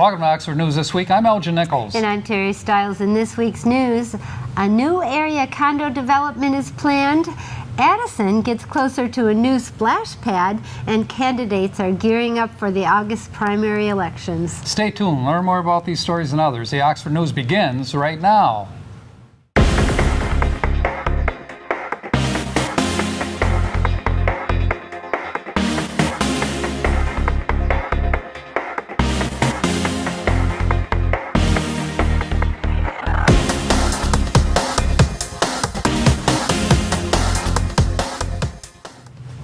Welcome to Oxford News This Week. I'm Elgin Nichols. And I'm Terry Stiles. In this week's news, a new area condo development is planned. Addison gets closer to a new splash pad, and candidates are gearing up for the August primary elections. Stay tuned. Learn more about these stories and others. The Oxford News begins right now.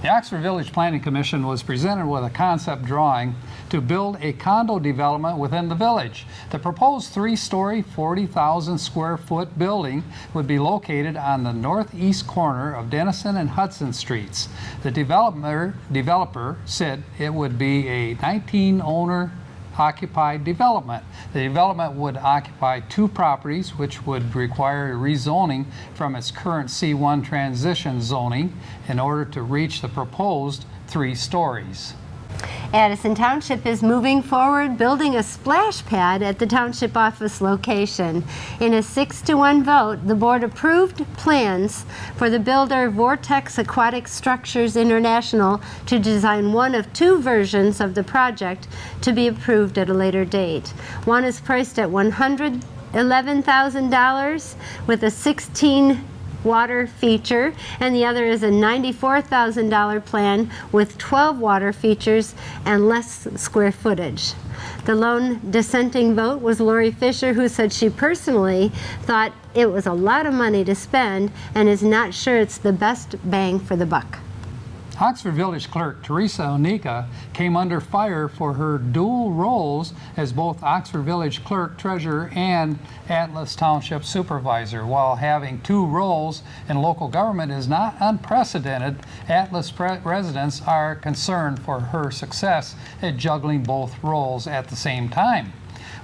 The Oxford Village Planning Commission was presented with a concept drawing to build a condo development within the village. The proposed three-story, 40,000 square foot building would be located on the northeast corner of Denison and Hudson Streets. The developer said it would be a 19-owner occupied development. The development would occupy two properties, which would require rezoning from its current C1 transition zoning in order to reach the proposed 3 stories. Addison Township is moving forward building a splash pad at the township office location. In a 6-to-1 vote, the board approved plans for the builder Vortex Aquatic Structures International to design one of 2 versions of the project to be approved at a later date. One is priced at $111,000 with a 16 water feature, and the other is a $94,000 plan with 12 water features and less square footage. The lone dissenting vote was Lori Fisher, who said she personally thought it was a lot of money to spend and is not sure it's the best bang for the buck. Oxford Village Clerk Teresa Onika came under fire for her dual roles as both Oxford Village Clerk Treasurer and Atlas Township Supervisor. While having 2 roles in local government is not unprecedented, Atlas residents are concerned for her success at juggling both roles at the same time.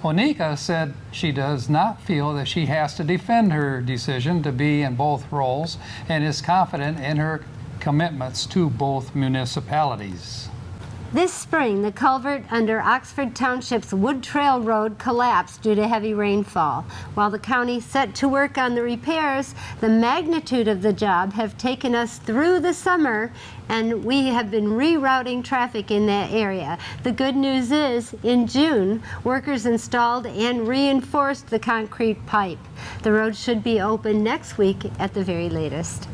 Onika said she does not feel that she has to defend her decision to be in both roles and is confident in her commitments to both municipalities. This spring, the culvert under Oxford Township's Wood Trail Road collapsed due to heavy rainfall. While the county set to work on the repairs, the magnitude of the job have taken us through the summer, and we have been rerouting traffic in that area. The good news is, in June, workers installed and reinforced the concrete pipe. The road should be open next week at the very latest.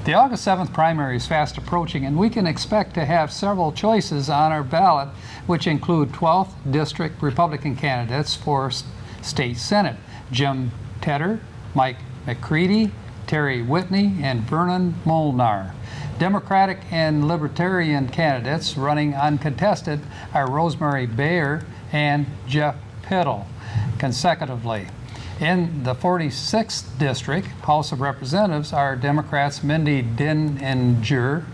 The August 7th primary is fast approaching, and we can expect to have several choices on our ballot, which include 12th District Republican candidates for State Senate: Jim Tedder, Mike McCready, Terry Whitney, and Vernon Molnar. Democratic and Libertarian candidates running uncontested are Rosemary Bayer and Jeff Piddle, consecutively. In the 46th District House of Representatives are Democrats Mindy Denninger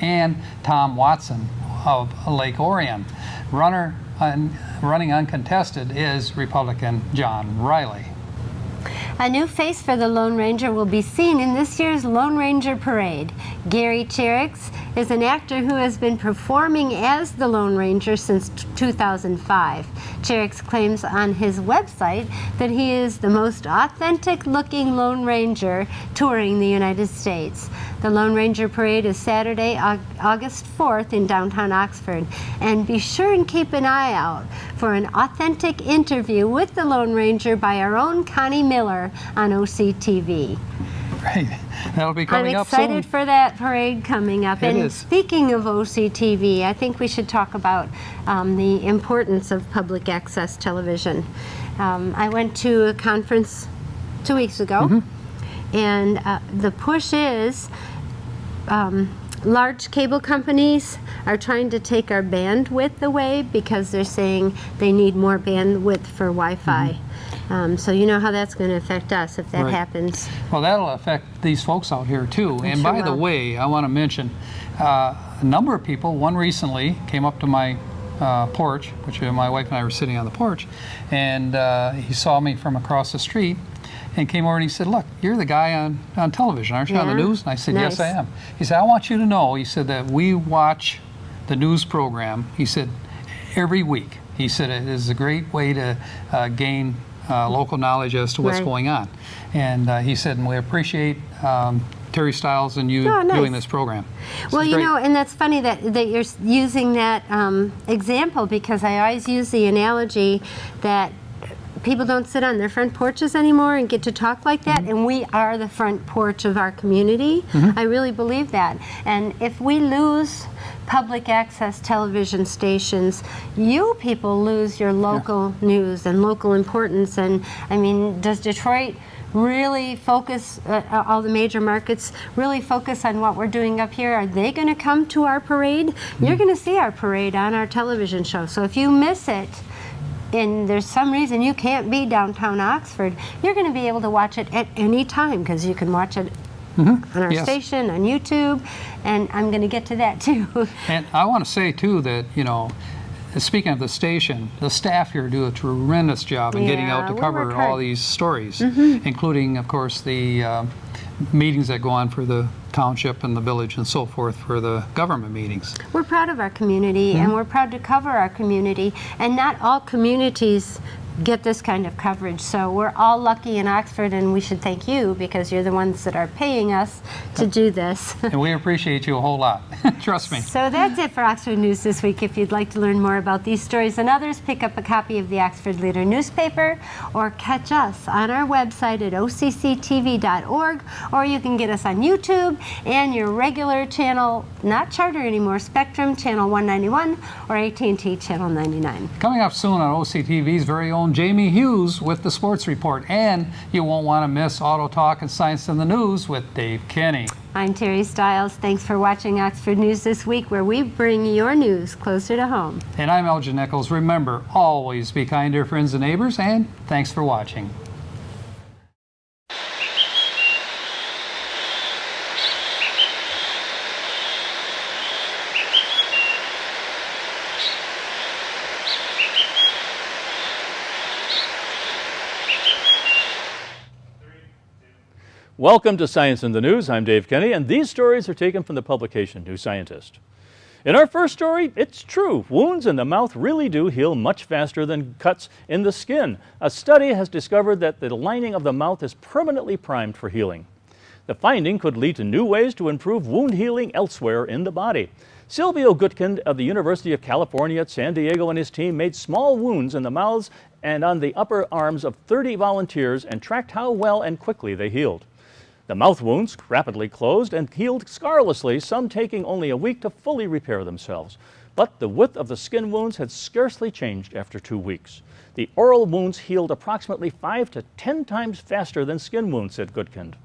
and Tom Watson of Lake Orion. Running uncontested is Republican John Riley. A new face for the Lone Ranger will be seen in this year's Lone Ranger Parade. Gary Cherix is an actor who has been performing as the Lone Ranger since 2005. Cherix claims on his website that he is the most authentic-looking Lone Ranger touring the United States. The Lone Ranger Parade is Saturday, August 4th in downtown Oxford. And be sure and keep an eye out for an authentic interview with the Lone Ranger by our own Connie Miller on OCTV. Great. That'll be coming up soon. I'm excited for that parade coming up. It and is. Speaking of OCTV, I think we should talk about the importance of public access television. I went to a conference 2 weeks ago, and the push is large cable companies are trying to take our bandwidth away because they're saying they need more bandwidth for Wi-Fi. So you know how that's going to affect us if that happens. Well, that'll affect these folks out here too. And sure by the will. way, I want to mention a number of people. One recently came up to my porch, which my wife and I were sitting on the porch, and he saw me from across the street and came over and he said, "Look, you're the guy on television, aren't you, on the news?" And I said, Nice. "Yes, I am." He said, "I want you to know," he said, "that we watch the news program," he said, "every week." He said it is a great way to gain local knowledge as to what's Right. going on. And he said, and we appreciate Terry Stiles and you Oh, nice. doing this program. Well, It's you great. know, and that's funny that you're using that example, because I always use the analogy that people don't sit on their front porches anymore and get to talk like that, and we are the front porch of our community. I really believe that. And if we lose public access television stations, you people lose your local news and local importance. And I mean, does Detroit really focus, all the major markets really focus on what we're doing up here? Are they going to come to our parade? You're going to see our parade on our television show. So if you miss it, and there's some reason you can't be downtown Oxford, you're going to be able to watch it at any time, because you can watch it on our Yes. station, on YouTube, and I'm going to get to that too. And I want to say too that, you know, speaking of the station, the staff here do a tremendous job in getting Yeah, out to we cover work all hard. these stories, including, of course, the meetings that go on for the township and the village and so forth for the government meetings. We're proud of our community, and we're proud to cover our community, and not all communities get this kind of coverage. So we're all lucky in Oxford, and we should thank you, because you're the ones that are paying us to do this. And we appreciate you a whole lot. Trust me. So that's it for Oxford News this week. If you'd like to learn more about these stories and others, pick up a copy of the Oxford Leader newspaper, or catch us on our website at occtv.org, or you can get us on YouTube and your regular channel, not Charter anymore, Spectrum Channel 191 or AT&T Channel 99. Coming up soon on OCTV's very own Jamie Hughes with the Sports Report. And you won't want to miss Auto Talk and Science in the News with Dave Kenny. I'm Terry Stiles. Thanks for watching Oxford News this week, where we bring your news closer to home. And I'm Elgin Nichols. Remember, always be kind to your friends and neighbors, and thanks for watching. Welcome to Science in the News. I'm Dave Kenny, and these stories are taken from the publication New Scientist. In our first story, it's true. Wounds in the mouth really do heal much faster than cuts in the skin. A study has discovered that the lining of the mouth is permanently primed for healing. The finding could lead to new ways to improve wound healing elsewhere in the body. Silvio Gutkind of the University of California at San Diego and his team made small wounds in the mouths and on the upper arms of 30 volunteers and tracked how well and quickly they healed. The mouth wounds rapidly closed and healed scarlessly, some taking only a week to fully repair themselves. But the width of the skin wounds had scarcely changed after 2 weeks. The oral wounds healed approximately 5 to 10 times faster than skin wounds, said Gutkind.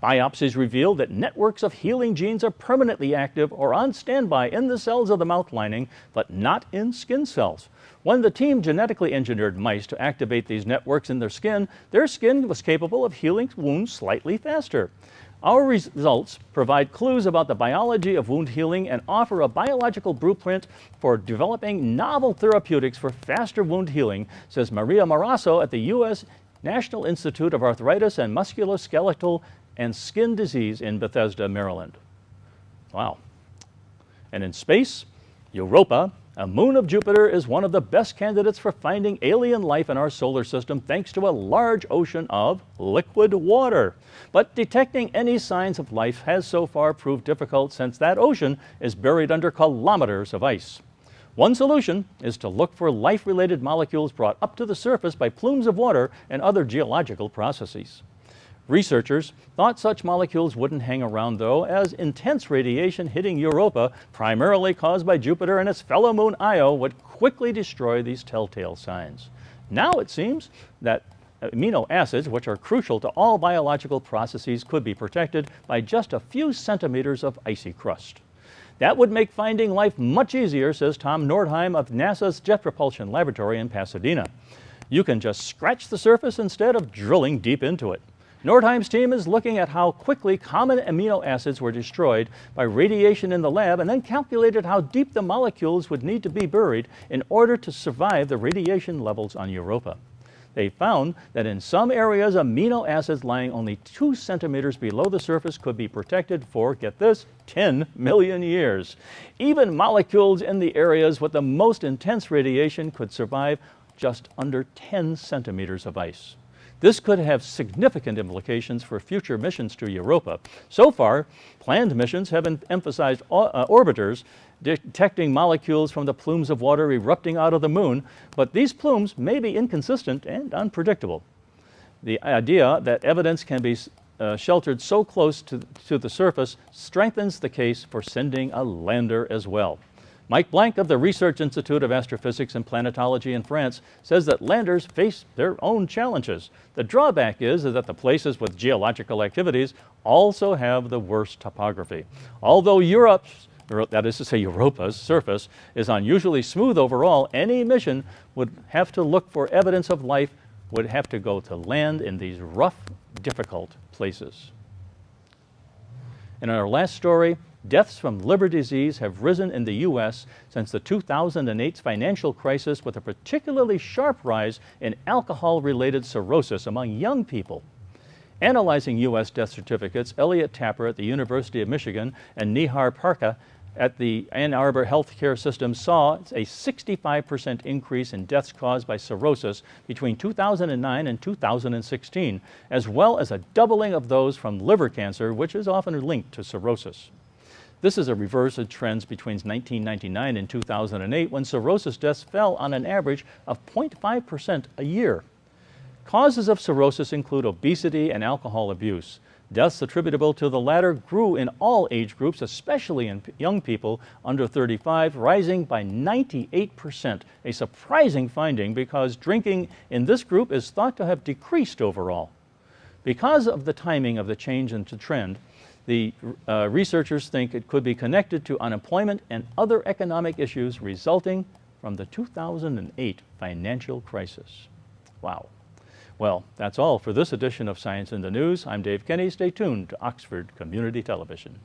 Biopsies revealed that networks of healing genes are permanently active or on standby in the cells of the mouth lining, but not in skin cells. When the team genetically engineered mice to activate these networks in their skin was capable of healing wounds slightly faster. Our results provide clues about the biology of wound healing and offer a biological blueprint for developing novel therapeutics for faster wound healing, says Maria Morasso at the U.S. National Institute of Arthritis and Musculoskeletal and Skin Disease in Bethesda, Maryland. Wow. And in space, Europa, a moon of Jupiter, is one of the best candidates for finding alien life in our solar system thanks to a large ocean of liquid water. But detecting any signs of life has so far proved difficult since that ocean is buried under kilometers of ice. One solution is to look for life-related molecules brought up to the surface by plumes of water and other geological processes. Researchers thought such molecules wouldn't hang around, though, as intense radiation hitting Europa, primarily caused by Jupiter and its fellow moon Io, would quickly destroy these telltale signs. Now it seems that amino acids, which are crucial to all biological processes, could be protected by just a few centimeters of icy crust. That would make finding life much easier, says Tom Nordheim of NASA's Jet Propulsion Laboratory in Pasadena. You can just scratch the surface instead of drilling deep into it. Nordheim's team is looking at how quickly common amino acids were destroyed by radiation in the lab and then calculated how deep the molecules would need to be buried in order to survive the radiation levels on Europa. They found that in some areas, amino acids lying only 2 centimeters below the surface could be protected for, get this, 10 million years. Even molecules in the areas with the most intense radiation could survive just under 10 centimeters of ice. This could have significant implications for future missions to Europa. So far, planned missions have emphasized orbiters detecting molecules from the plumes of water erupting out of the moon, but these plumes may be inconsistent and unpredictable. The idea that evidence can be sheltered so close to the surface strengthens the case for sending a lander as well. Mike Blank of the Research Institute of Astrophysics and Planetology in France says that landers face their own challenges. The drawback is that the places with geological activities also have the worst topography. Although Europa's surface is unusually smooth overall, any mission would have to look for evidence of life, would have to go to land in these rough, difficult places. In our last story, deaths from liver disease have risen in the U.S. since the 2008 financial crisis, with a particularly sharp rise in alcohol-related cirrhosis among young people. Analyzing U.S. death certificates, Elliot Tapper at the University of Michigan and Nihar Parka at the Ann Arbor Healthcare System saw a 65% increase in deaths caused by cirrhosis between 2009 and 2016, as well as a doubling of those from liver cancer, which is often linked to cirrhosis. This is a reverse of trends between 1999 and 2008, when cirrhosis deaths fell on an average of 0.5% a year. Causes of cirrhosis include obesity and alcohol abuse. Deaths attributable to the latter grew in all age groups, especially in young people under 35, rising by 98%, a surprising finding because drinking in this group is thought to have decreased overall. Because of the timing of the change in the trend, the researchers think it could be connected to unemployment and other economic issues resulting from the 2008 financial crisis. Wow. Well, that's all for this edition of Science in the News. I'm Dave Kenny. Stay tuned to Oxford Community Television.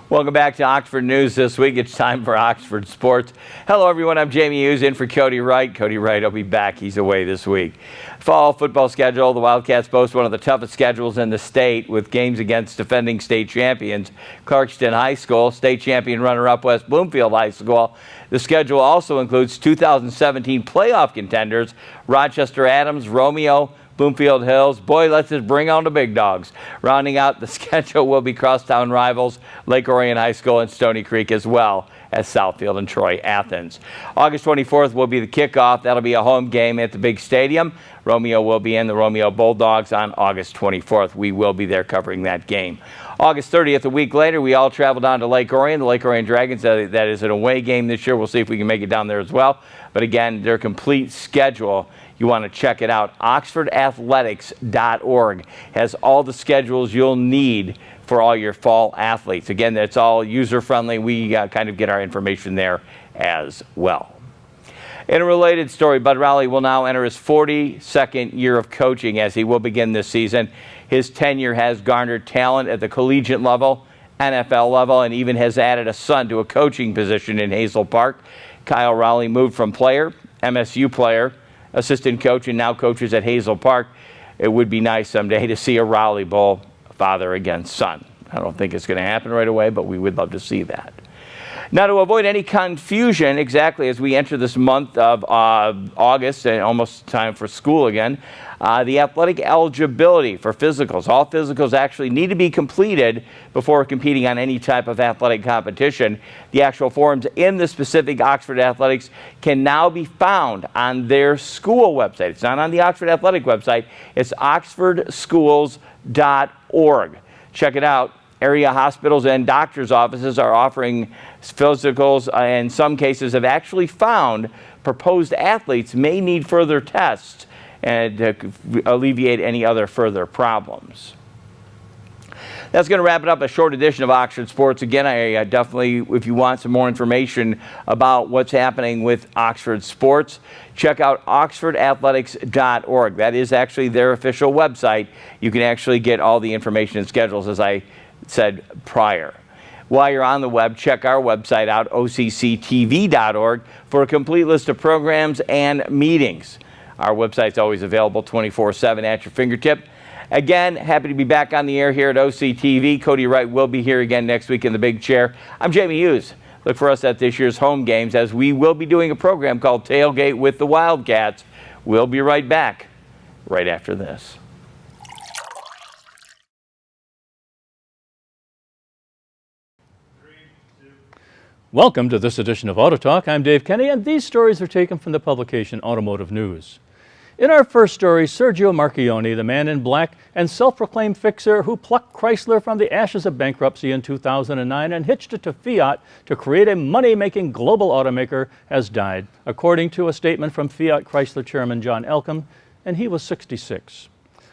Welcome back to Oxford News this week. It's time for Oxford Sports. Hello, everyone. I'm Jamie Hughes in for Cody Wright. Cody Wright will be back. He's away this week. Fall football schedule. The Wildcats boast one of the toughest schedules in the state, with games against defending state champions Clarkston High School, state champion runner-up West Bloomfield High School. The schedule also includes 2017 playoff contenders Rochester Adams, Romeo, Bloomfield Hills. Boy, let's just bring on the big dogs. Rounding out the schedule will be crosstown rivals Lake Orion High School and Stony Creek, as well as Southfield and Troy Athens. August 24th will be the kickoff. That'll be a home game at the big stadium. Romeo will be in the Romeo Bulldogs on August 24th. We will be there covering that game. August 30th, a week later, we all travel down to Lake Orion. The Lake Orion Dragons, that is an away game this year. We'll see if we can make it down there as well. But again, their complete schedule, you want to check it out. OxfordAthletics.org has all the schedules you'll need for all your fall athletes. Again, that's all user-friendly. We kind of get our information there as well. In a related story, Bud Rowley will now enter his 42nd year of coaching as he will begin this season. His tenure has garnered talent at the collegiate level, NFL level, and even has added a son to a coaching position in Hazel Park. Kyle Rowley moved from player, MSU player, assistant coach, and now coaches at Hazel Park. It would be nice someday to see a Rowley Bowl father against son. I don't think it's going to happen right away, but we would love to see that. Now, to avoid any confusion, exactly as we enter this month of August and almost time for school again, the athletic eligibility for physicals. All physicals actually need to be completed before competing on any type of athletic competition. The actual forms in the specific Oxford Athletics can now be found on their school website. It's not on the Oxford Athletic website. It's oxfordschools.org. Check it out. Area hospitals and doctors' offices are offering physicals, in some cases have actually found proposed athletes may need further tests and to alleviate any other further problems. That's going to wrap it up, a short edition of Oxford Sports. Again, I definitely, if you want some more information about what's happening with Oxford Sports, check out oxfordathletics.org. That is actually their official website. You can actually get all the information and schedules, as I said prior. While you're on the web, check our website out, occtv.org, for a complete list of programs and meetings. Our website's always available 24/7 at your fingertip. Again, happy to be back on the air here at OCTV. Cody Wright will be here again next week in the big chair. I'm Jamie Hughes. Look for us at this year's home games, as we will be doing a program called Tailgate with the Wildcats. We'll be right back right after this. Welcome to this edition of Auto Talk. I'm Dave Kenny, and these stories are taken from the publication Automotive News. In our first story, Sergio Marchionne, the man in black and self-proclaimed fixer who plucked Chrysler from the ashes of bankruptcy in 2009 and hitched it to Fiat to create a money-making global automaker, has died, according to a statement from Fiat Chrysler chairman John Elkann, and he was 66.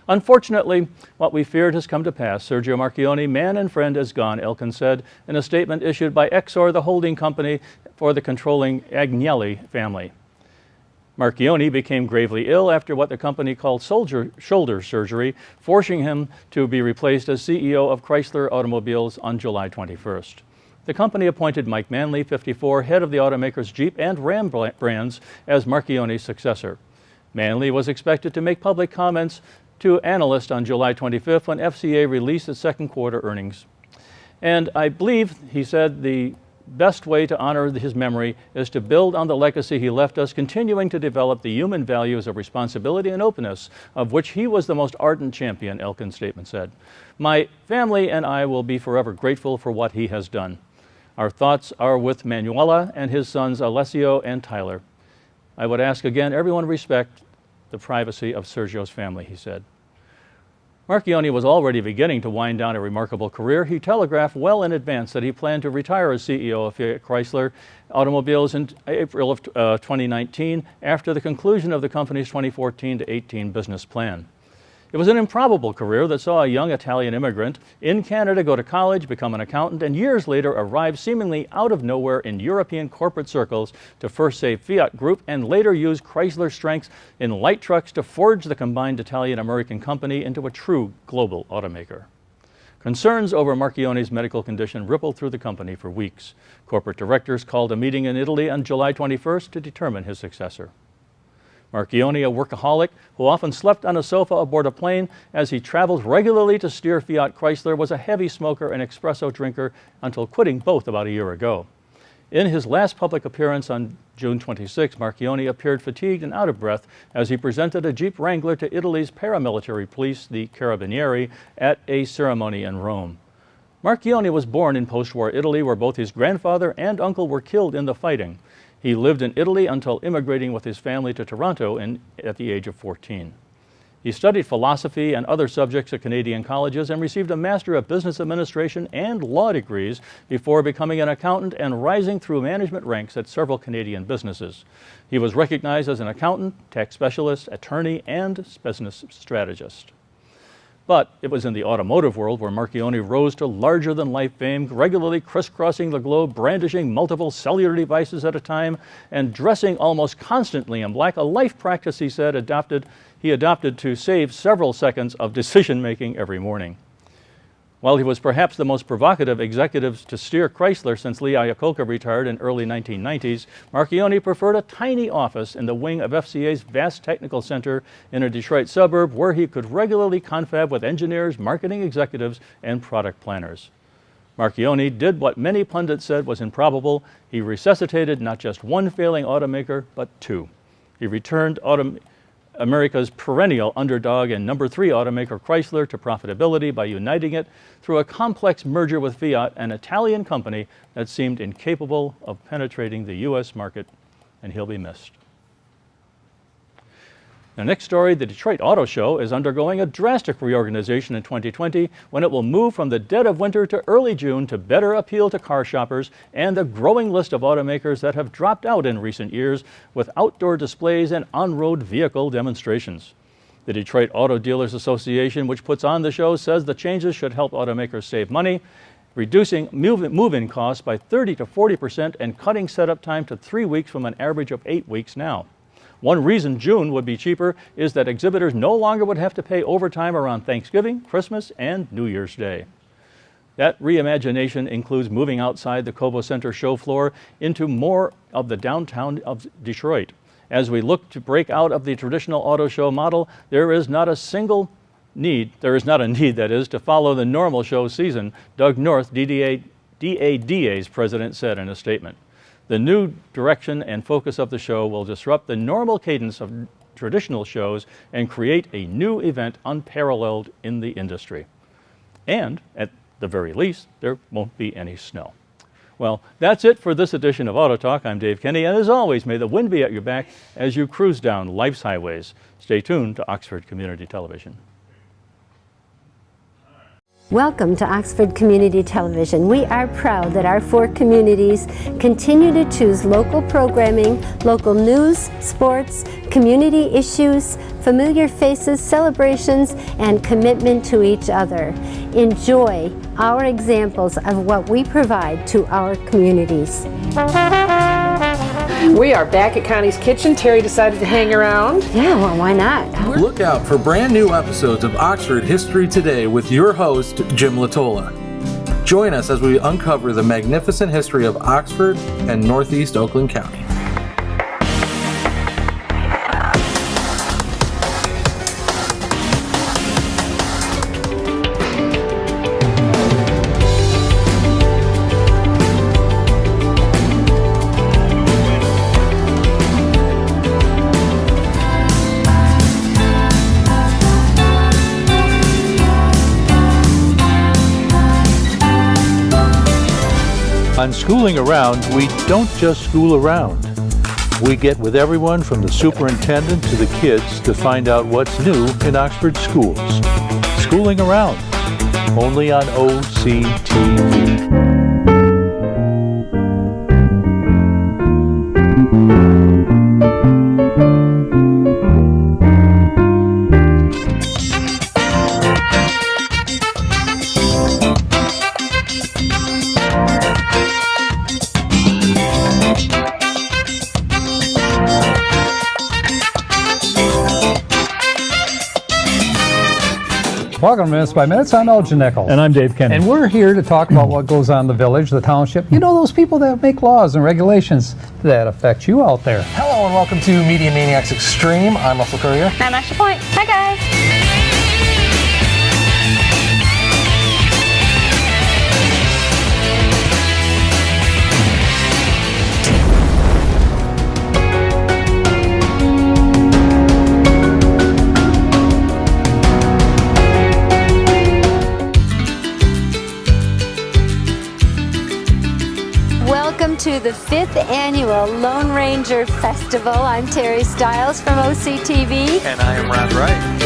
Unfortunately, what we feared has come to pass. Sergio Marchionne, man and friend, is gone, Elkann said in a statement issued by Exor, the holding company for the controlling Agnelli family. Marchionne became gravely ill after what the company called shoulder surgery, forcing him to be replaced as CEO of Chrysler Automobiles on July 21st. The company appointed Mike Manley, 54, head of the automaker's Jeep and Ram brands, as Marchionne's successor. Manley was expected to make public comments to analysts on July 25th when FCA released its second quarter earnings. And I believe, he said, the best way to honor his memory is to build on the legacy he left us, continuing to develop the human values of responsibility and openness, of which he was the most ardent champion, Elkann's statement said. My family and I will be forever grateful for what he has done. Our thoughts are with Manuela and his sons Alessio and Tyler. I would ask again everyone respect the privacy of Sergio's family, he said. Marchionne was already beginning to wind down a remarkable career. He telegraphed well in advance that he planned to retire as CEO of Fiat Chrysler Automobiles in April of 2019 after the conclusion of the company's 2014-18 business plan. It was an improbable career that saw a young Italian immigrant in Canada go to college, become an accountant, and years later arrive seemingly out of nowhere in European corporate circles to first save Fiat Group and later use Chrysler's strengths in light trucks to forge the combined Italian-American company into a true global automaker. Concerns over Marchionne's medical condition rippled through the company for weeks. Corporate directors called a meeting in Italy on July 21st to determine his successor. Marchionne, a workaholic who often slept on a sofa aboard a plane as he traveled regularly to steer Fiat Chrysler, was a heavy smoker and espresso drinker until quitting both about a year ago. In his last public appearance on June 26, Marchionne appeared fatigued and out of breath as he presented a Jeep Wrangler to Italy's paramilitary police, the Carabinieri, at a ceremony in Rome. Marchionne was born in post-war Italy, where both his grandfather and uncle were killed in the fighting. He lived in Italy until immigrating with his family to Toronto at the age of 14. He studied philosophy and other subjects at Canadian colleges and received a Master of Business Administration and law degrees before becoming an accountant and rising through management ranks at several Canadian businesses. He was recognized as an accountant, tax specialist, attorney, and business strategist. But it was in the automotive world where Marchionne rose to larger-than-life fame, regularly crisscrossing the globe, brandishing multiple cellular devices at a time, and dressing almost constantly in black, a life practice, he said, he adopted to save several seconds of decision-making every morning. While he was perhaps the most provocative executive to steer Chrysler since Lee Iacocca retired in early 1990s, Marchionne preferred a tiny office in the wing of FCA's vast technical center in a Detroit suburb where he could regularly confab with engineers, marketing executives, and product planners. Marchionne did what many pundits said was improbable. He resuscitated not just one failing automaker, but two. He returned America's perennial underdog and number 3 automaker Chrysler to profitability by uniting it through a complex merger with Fiat, an Italian company that seemed incapable of penetrating the U.S. market, and he'll be missed. The next story, the Detroit Auto Show is undergoing a drastic reorganization in 2020 when it will move from the dead of winter to early June to better appeal to car shoppers and the growing list of automakers that have dropped out in recent years with outdoor displays and on-road vehicle demonstrations. The Detroit Auto Dealers Association, which puts on the show, says the changes should help automakers save money, reducing move-in costs by 30 to 40% and cutting setup time to 3 weeks from an average of 8 weeks now. One reason June would be cheaper is that exhibitors no longer would have to pay overtime around Thanksgiving, Christmas, and New Year's Day. That reimagination includes moving outside the Cobo Center show floor into more of the downtown of Detroit. As we look to break out of the traditional auto show model, there is not a need to follow the normal show season, Doug North, DADA's president, said in a statement. The new direction and focus of the show will disrupt the normal cadence of traditional shows and create a new event unparalleled in the industry. And, at the very least, there won't be any snow. Well, that's it for this edition of Auto Talk. I'm Dave Kenny, and as always, may the wind be at your back as you cruise down life's highways. Stay tuned to Oxford Community Television. Welcome to Oxford Community Television. We are proud that our 4 communities continue to choose local programming, local news, sports, community issues, familiar faces, celebrations, and commitment to each other. Enjoy our examples of what we provide to our communities. We are back at Connie's Kitchen. Terry decided to hang around. Yeah, well, why not? Look out for brand new episodes of Oxford History Today with your host, Jim Latola. Join us as we uncover the magnificent history of Oxford and Northeast Oakland County. On Schooling Around, we don't just school around. We get with everyone from the superintendent to the kids to find out what's new in Oxford schools. Schooling Around, only on OCTV. Welcome to Minutes by Minutes. I'm Elgin Nichols. And I'm Dave Kenny. And we're here to talk about what goes on in the village, the township. You know, those people that make laws and regulations that affect you out there. Hello and welcome to Media Maniacs Extreme. I'm Russell Courier. I'm Ashley Point. Hi, guys. Welcome to the 5th annual Lone Ranger Festival. I'm Terry Stiles from OCTV. And I am Ron Wright.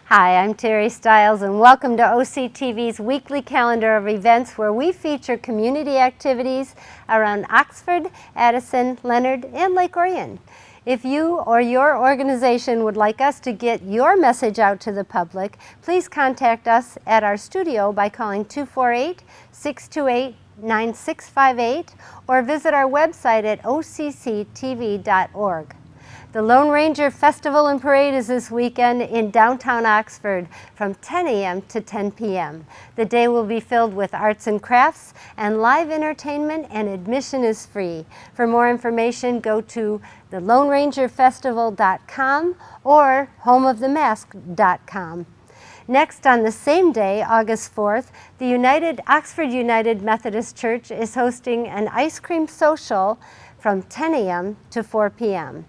Hi, I'm Terry Stiles, and welcome to OCTV's weekly calendar of events where we feature community activities around Oxford, Addison, Leonard, and Lake Orion. If you or your organization would like us to get your message out to the public, please contact us at our studio by calling 248-628-9658 or visit our website at occtv.org. The Lone Ranger Festival and Parade is this weekend in downtown Oxford from 10 a.m. to 10 p.m. The day will be filled with arts and crafts and live entertainment, and admission is free. For more information, go to thelonerangerfestival.com or homeofthemask.com. Next, on the same day, August 4th, the Oxford United Methodist Church is hosting an ice cream social from 10 a.m. to 4 p.m.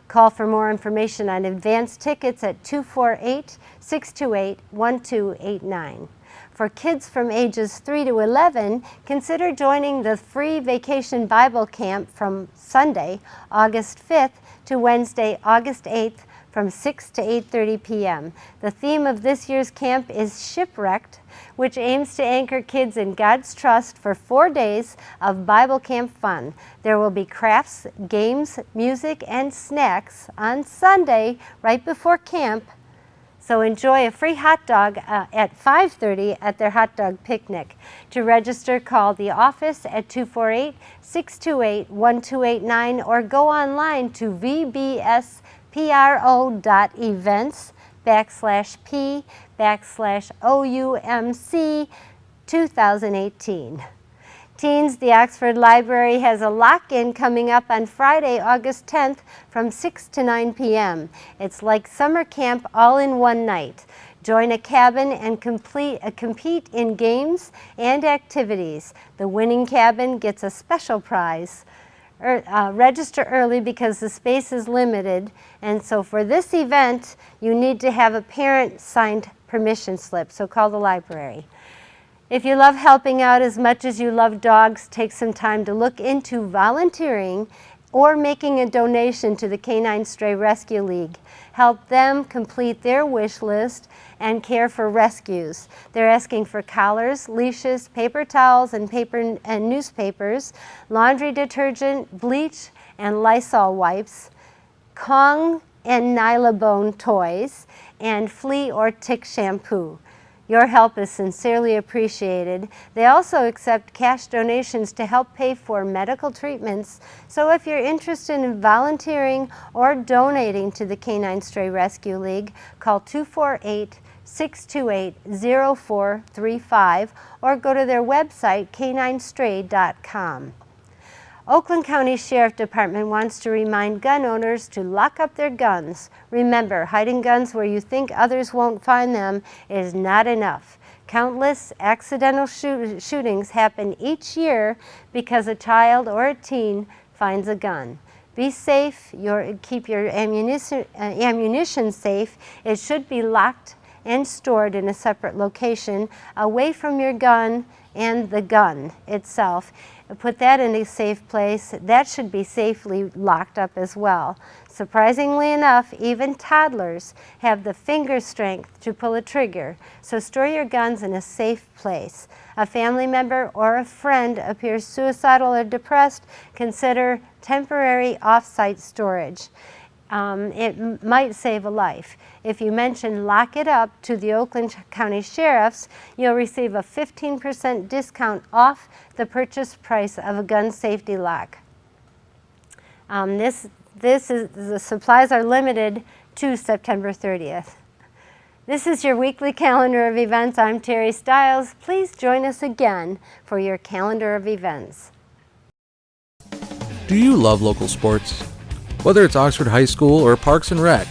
Call for more information on advance tickets at 248-628-1289. For kids from ages 3 to 11, consider joining the free Vacation Bible Camp from Sunday, August 5th to Wednesday, August 8th from 6 to 8:30 p.m. The theme of this year's camp is Shipwrecked, which aims to anchor kids in God's trust for 4 days of Bible camp fun. There will be crafts, games, music, and snacks on Sunday right before camp. So enjoy a free hot dog at 5:30 at their hot dog picnic. To register, call the office at 248-628-1289 or go online to vbspro.events/P/OUMC 2018. Teens, the Oxford Library has a lock-in coming up on Friday, August 10th from 6 to 9 p.m. It's like summer camp all in one night. Join a cabin and compete in games and activities. The winning cabin gets a special prize. Register early because the space is limited, and so for this event, you need to have a parent-signed permission slip, so call the library. If you love helping out as much as you love dogs, take some time to look into volunteering or making a donation to the Canine Stray Rescue League. Help them complete their wish list and care for rescues. They're asking for collars, leashes, paper towels, and newspapers, laundry detergent, bleach, and Lysol wipes, Kong and Nylabone toys, and flea or tick shampoo. Your help is sincerely appreciated. They also accept cash donations to help pay for medical treatments. So if you're interested in volunteering or donating to the Canine Stray Rescue League, call 248-628-0435 or go to their website, caninestray.com. Oakland County Sheriff Department wants to remind gun owners to lock up their guns. Remember, hiding guns where you think others won't find them is not enough. Countless accidental shootings happen each year because a child or a teen finds a gun. Be safe, keep your ammunition safe. It should be locked and stored in a separate location away from your gun and the gun itself. Put that in a safe place. That should be safely locked up as well. Surprisingly enough, even toddlers have the finger strength to pull a trigger, so store your guns in a safe place. A family member or a friend appears suicidal or depressed, consider temporary off-site storage. It might save a life. If you mention Lock It Up to the Oakland County Sheriffs, you'll receive a 15% discount off the purchase price of a gun safety lock. The supplies are limited to September 30th. This is your weekly calendar of events. I'm Terry Stiles. Please join us again for your calendar of events. Do you love local sports? Whether it's Oxford High School or Parks and Rec,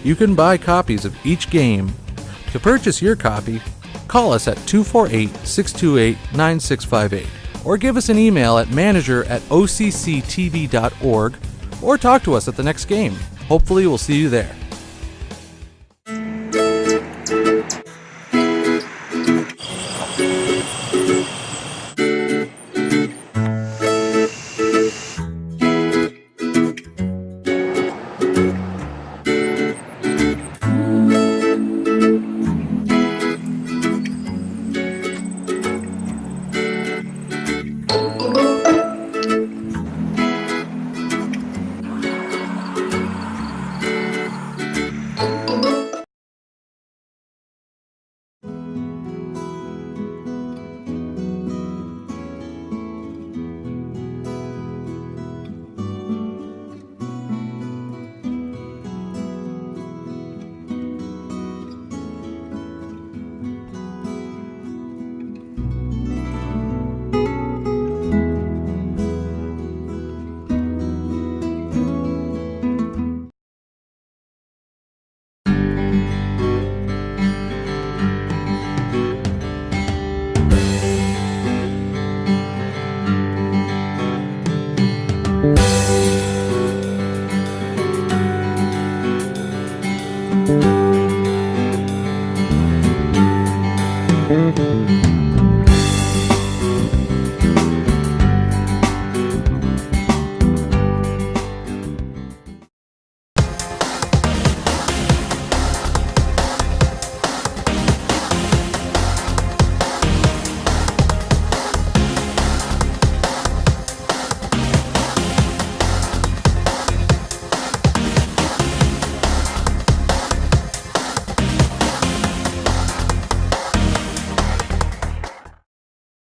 you can buy copies of each game. To purchase your copy, call us at 248-628-9658 or give us an email at manager@occtv.org or talk to us at the next game. Hopefully we'll see you there.